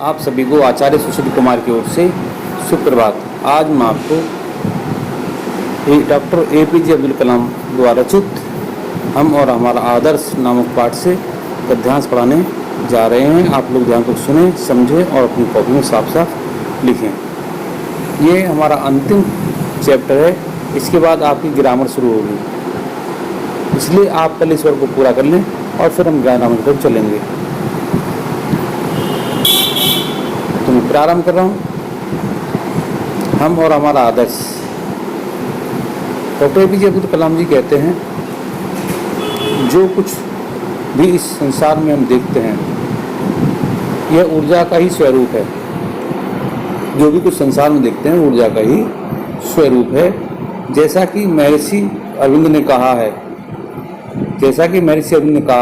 आप सभी को आचार्य सुशील कुमार की ओर से सुप्रभात। आज मैं आपको डॉक्टर APJ अब्दुल कलाम द्वारा रचित हम और हमारा आदर्श नामक पाठ से गद्यांश पढ़ाने जा रहे हैं। आप लोग ध्यान से सुने, समझें और अपनी कॉपी में साफ साफ लिखें। ये हमारा अंतिम चैप्टर है, इसके बाद आपकी ग्रामर शुरू होगी, इसलिए आप पहले इस वर्ग को पूरा कर लें और फिर हम ग्रामर की तरफ चलेंगे। तो मैं प्रारंभ कर रहा हूँ। हम और हमारा आदर्श। डॉक्टर APJ अब्दुल कलाम जी कहते हैं, जो कुछ भी इस संसार में हम देखते हैं यह ऊर्जा का ही स्वरूप है। जो भी कुछ संसार में देखते हैं ऊर्जा का ही स्वरूप है। जैसा कि महर्षि अरविंद ने कहा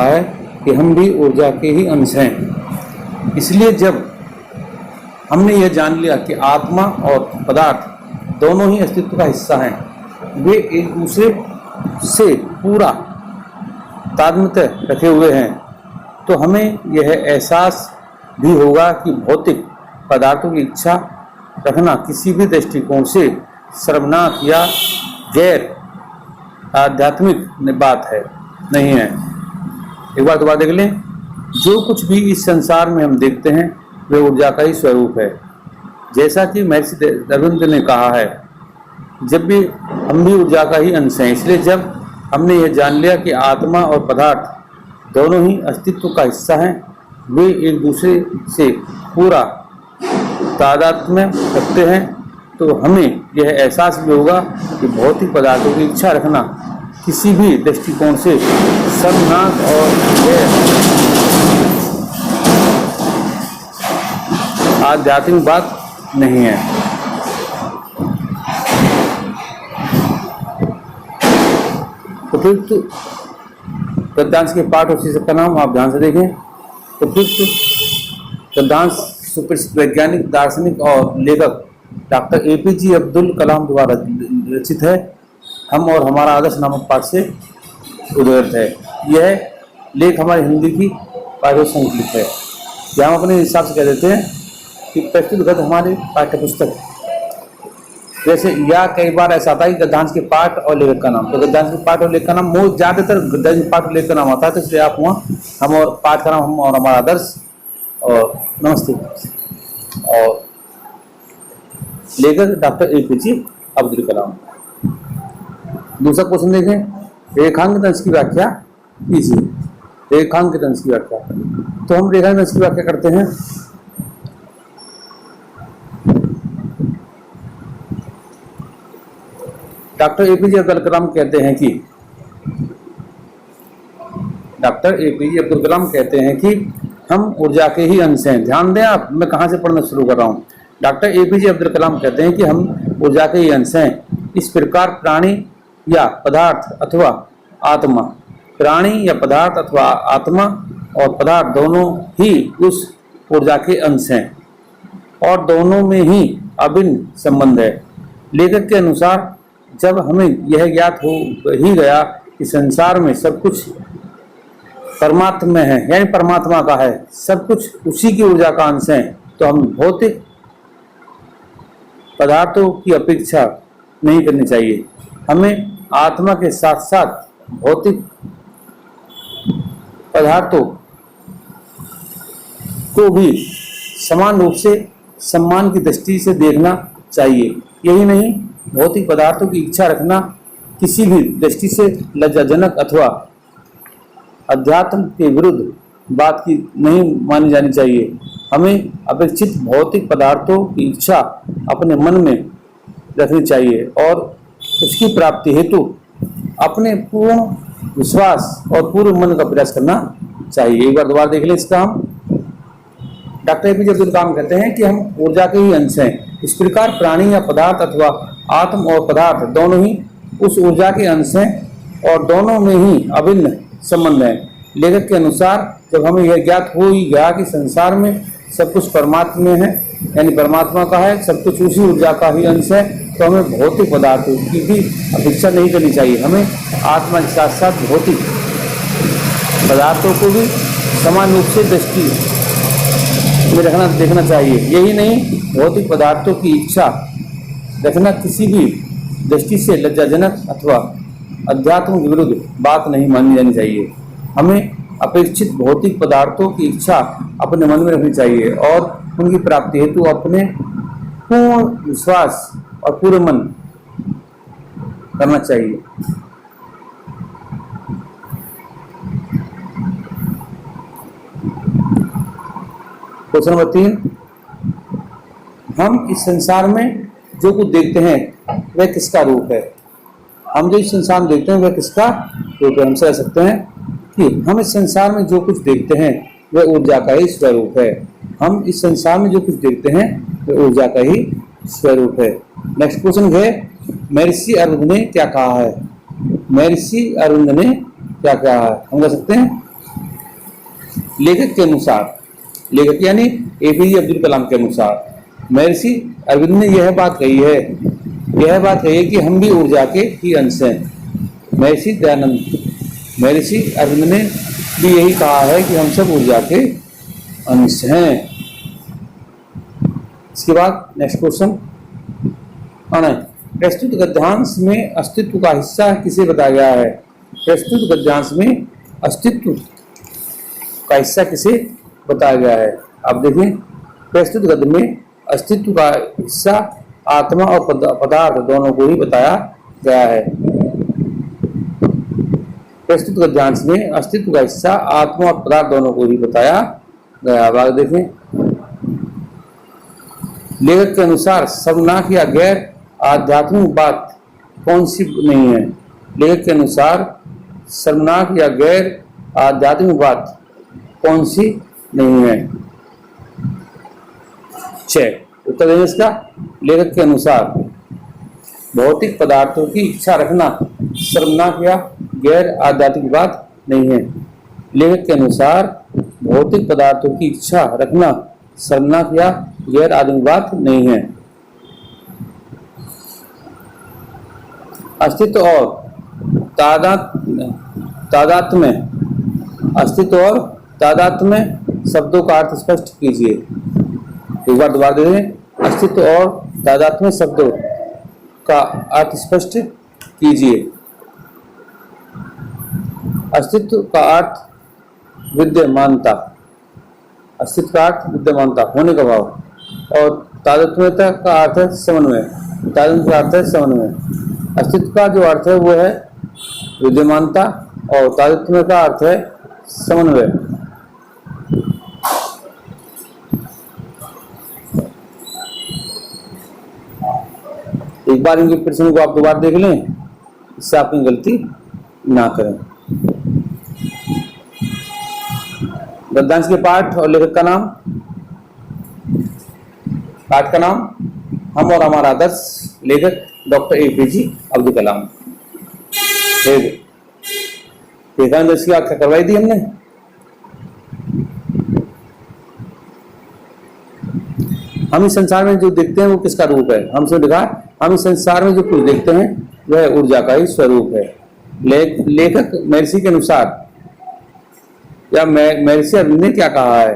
है कि हम भी ऊर्जा के ही अंश हैं। इसलिए जब हमने यह जान लिया कि आत्मा और पदार्थ दोनों ही अस्तित्व का हिस्सा हैं, वे एक दूसरे से पूरा तादात्म्य रखे हुए हैं, तो हमें यह एहसास भी होगा कि भौतिक पदार्थों की इच्छा रखना किसी भी दृष्टिकोण से शर्मनाक या गैर आध्यात्मिक बात है नहीं है। एक बार दोबारा देख लें। जो कुछ भी इस संसार में हम देखते हैं वे ऊर्जा का ही स्वरूप है। जैसा कि महर्षि अरविंद ने कहा है, जब भी हम भी ऊर्जा का ही अंश हैं। इसलिए जब हमने यह जान लिया कि आत्मा और पदार्थ दोनों ही अस्तित्व का हिस्सा हैं, वे एक दूसरे से पूरा तादात्म्य रखते हैं, तो हमें यह एहसास भी होगा कि भौतिक पदार्थों की इच्छा रखना किसी भी दृष्टिकोण से शर्मनाक और आध्यात्मिक बात नहीं है। उपयुक्त गद्यांश के पाठ और शीर्षक का नाम आप ध्यान से देखें। उपयुक्त गद्यांश सुप्रसिद्ध वैज्ञानिक, दार्शनिक और लेखक डॉक्टर APJ अब्दुल कलाम द्वारा रचित है। हम और हमारा आदर्श नामक पाठ से उद्धृत है। यह लेख हमारी हिंदी की पाठ्य संकलित है, या हम अपने हिसाब से कह देते हैं कि प्रस्तुत गद्य हमारी पाठ्य पुस्तक। जैसे या कई बार ऐसा आता है कि गद्यांश के पाठ और लेखक का नाम, तो गद्यांश के पाठ और लेखक का नाम ज़्यादातर गद्यांश के पाठ और लेखक का नाम आता है, तो इसलिए आप वहाँ हम और पाठ का नाम हम और हमारा आदर्श और नमस्ते और लेखक डॉक्टर APJ अब्दुल कलाम। दूसरा क्वेश्चन देखें, रेखांकित अंश की व्याख्या कीजिए। रेखांकित अंश की व्याख्या, तो हम रेखांकित अंश की व्याख्या करते हैं। डॉक्टर APJ अब्दुल कलाम कहते हैं कि हम ऊर्जा के ही अंश हैं। ध्यान दें आप, मैं कहाँ से पढ़ना शुरू कर रहा हूँ। डॉक्टर APJ अब्दुल कलाम कहते हैं कि हम ऊर्जा के ही अंश हैं। इस प्रकार प्राणी या पदार्थ अथवा आत्मा, प्राणी या पदार्थ अथवा आत्मा और पदार्थ दोनों ही उस ऊर्जा के अंश हैं और दोनों में ही अभिन्न संबंध है। लेखक के अनुसार जब हमें यह ज्ञात हो ही गया कि संसार में सब कुछ परमात्मा है, यानी परमात्मा का है, सब कुछ उसी की ऊर्जा का अंश है, तो हम भौतिक पदार्थों की अपेक्षा नहीं करनी चाहिए। हमें आत्मा के साथ साथ भौतिक पदार्थों को भी समान रूप से सम्मान की दृष्टि से देखना चाहिए। यही नहीं, भौतिक पदार्थों की इच्छा रखना किसी भी दृष्टि से लज्जाजनक अथवा अध्यात्म के विरुद्ध बात की नहीं मानी जानी चाहिए। हमें अपेक्षित भौतिक पदार्थों की इच्छा अपने मन में रखनी चाहिए और उसकी प्राप्ति हेतु अपने पूर्ण विश्वास और पूर्ण मन का प्रयास करना चाहिए। एक बार दोबारा देख लें इसका। हम डॉक्टर APJ अब्दुल कलाम कहते हैं कि हम ऊर्जा के ही अंश हैं। इस प्रकार प्राणी या पदार्थ अथवा आत्म और पदार्थ दोनों ही उस ऊर्जा के अंश हैं और दोनों में ही अभिन्न संबंध है। लेखक के अनुसार जब हमें यह ज्ञात हो ही गया कि संसार में सब कुछ परमात्मा में है, यानी परमात्मा का है, सब कुछ उसी ऊर्जा का ही अंश है, तो हमें भौतिक पदार्थों की भी अपेक्षा नहीं करनी चाहिए। हमें आत्मा के साथ साथ भौतिक पदार्थों को भी समान रूप से दृष्टि में रखना देखना चाहिए। यही नहीं, भौतिक पदार्थों की इच्छा रखना किसी भी दृष्टि से लज्जाजनक अथवा अध्यात्म के विरुद्ध बात नहीं मानी जानी चाहिए। हमें अपेक्षित भौतिक पदार्थों की इच्छा अपने मन में रखनी चाहिए और उनकी प्राप्ति हेतु अपने पूर्ण विश्वास और पूरे मन करना चाहिए। क्वेश्चन नंबर 3, हम इस संसार में जो कुछ देखते हैं वह किसका रूप है? हम जो इस संसार में देखते हैं वह किसका रूप है? हम कह सकते हैं कि हम इस संसार में जो कुछ देखते हैं वह ऊर्जा का ही स्वरूप है। हम इस संसार में जो कुछ देखते हैं वह ऊर्जा का ही स्वरूप है। नेक्स्ट क्वेश्चन है, महर्षि अरविंद ने क्या कहा है? महर्षि अरविंद ने क्या कहा है? हम कह सकते हैं लेखक के अनुसार, लेखक यानी एपीजे अब्दुल कलाम के अनुसार महर्षि अरविंद ने यह बात कही है कि हम भी ऊर्जा के ही अंश हैं। महर्षि दयानंद, महर्षि अरविंद ने भी यही कहा है कि हम सब ऊर्जा के अंश हैं। इसके बाद नेक्स्ट क्वेश्चन, प्रस्तुत गद्यांश में अस्तित्व का हिस्सा किसे बताया गया है? प्रस्तुत गद्यांश में अस्तित्व का हिस्सा किसे बताया गया है? आप देखें, प्रस्तुत गद्य में अस्तित्व का हिस्सा आत्मा और पदार्थ दोनों को ही बताया गया है। प्रस्तुत गद्यांश में अस्तित्व का हिस्सा आत्मा और पदार्थ दोनों को ही बताया गया। अब देखें, लेखक के अनुसार सर्वनाक या गैर आध्यात्मिक बात कौन सी नहीं है? लेखक के अनुसार सर्वनाक या गैर आध्यात्मिक बात कौन सी नहीं है? 6 उत्तर देंगे इसका। लेखक के अनुसार भौतिक पदार्थों की इच्छा रखना शर्मनाक या गैर आध्यात्मिक बात नहीं है। लेखक के अनुसार भौतिक पदार्थों की इच्छा रखना शर्मनाक या गैर आध्यात्मिक बात नहीं है। अस्तित्व और तादात्म्य, अस्तित्व और तादात्म्य शब्दों का अर्थ स्पष्ट कीजिए। एक बार दोबारा दे दें, अस्तित्व और तादात्म्य शब्दों का अर्थ स्पष्ट कीजिए। अस्तित्व का अर्थ विद्यमानता, अस्तित्व का अर्थ विद्यमानता, होने का भाव, और तादात्म्यता का अर्थ है समन्वय। तादात्म्य का अर्थ है समन्वय। अस्तित्व का जो अर्थ है वो है विद्यमानता और तादात्म्य का अर्थ है समन्वय। एक बार इनके प्रश्नों को आप दोबारा देख लें, इससे आप गलती ना करें। गद्यांश के पाठ और लेखक का नाम, पाठ का नाम हम और हमारा आदर्श, लेखक डॉक्टर एपीजे अब्दुल कलाम। विवेकानंद की व्याख्या करवाई थी हमने। हम इस संसार में जो देखते हैं वो किसका रूप है? हमसे लिखा, हम इस संसार में जो कुछ देखते हैं वह ऊर्जा का ही स्वरूप है। लेखक महर्षि के अनुसार या महर्षि अरविंद ने क्या कहा है?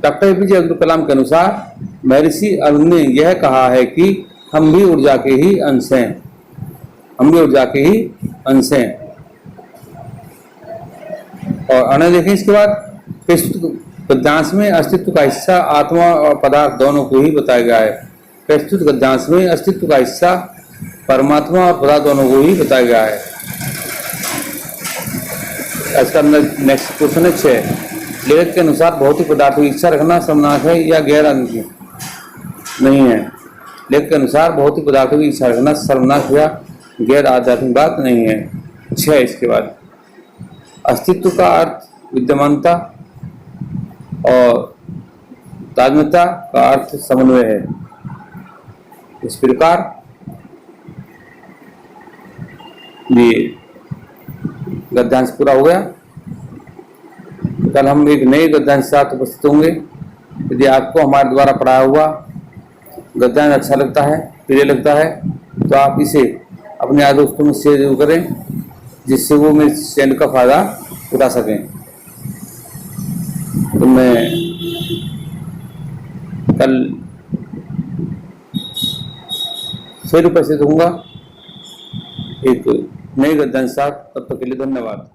डॉक्टर एपीजे अब्दुल कलाम के अनुसार महर्षि अरविंद ने यह कहा है कि हम भी ऊर्जा के ही अंश हैं। हम भी ऊर्जा के ही अंश हैं। और अन्य देखें इसके बाद, प्रस्तुत गद्यांश में अस्तित्व का हिस्सा आत्मा और पदार्थ दोनों को ही बताया गया है। प्रस्तुत गद्यांश में अस्तित्व का हिस्सा परमात्मा और पदार्थ दोनों को ही बताया गया है। इसका नेक्स्ट क्वेश्चन है 6। लेखक के अनुसार भौतिक पदार्थों की इच्छा रखना समनाक है या गैर आध्यात्मिक नहीं है? लेखक के अनुसार भौतिक पदार्थों की इच्छा रखना शर्मनाक या गैर आध्यात्मिक बात नहीं है। 6 इसके बाद, अस्तित्व का अर्थ विद्यमानता और तादात्म्यता का अर्थ समन्वय है। इस प्रकार ये गद्यांश पूरा हो गया। कल हम एक नए गद्यांश के साथ उपस्थित होंगे। यदि आपको हमारे द्वारा पढ़ाया हुआ गद्यांश अच्छा लगता है, प्रिय लगता है, तो आप इसे अपने यार दोस्तों में शेयर जरूर करें, जिससे वो मेरे चैनल का फायदा उठा सकें। तो मैं कल फिर उपस्थित होऊंगा एक नए गद्यांश के साथ। तब तक के लिए धन्यवाद।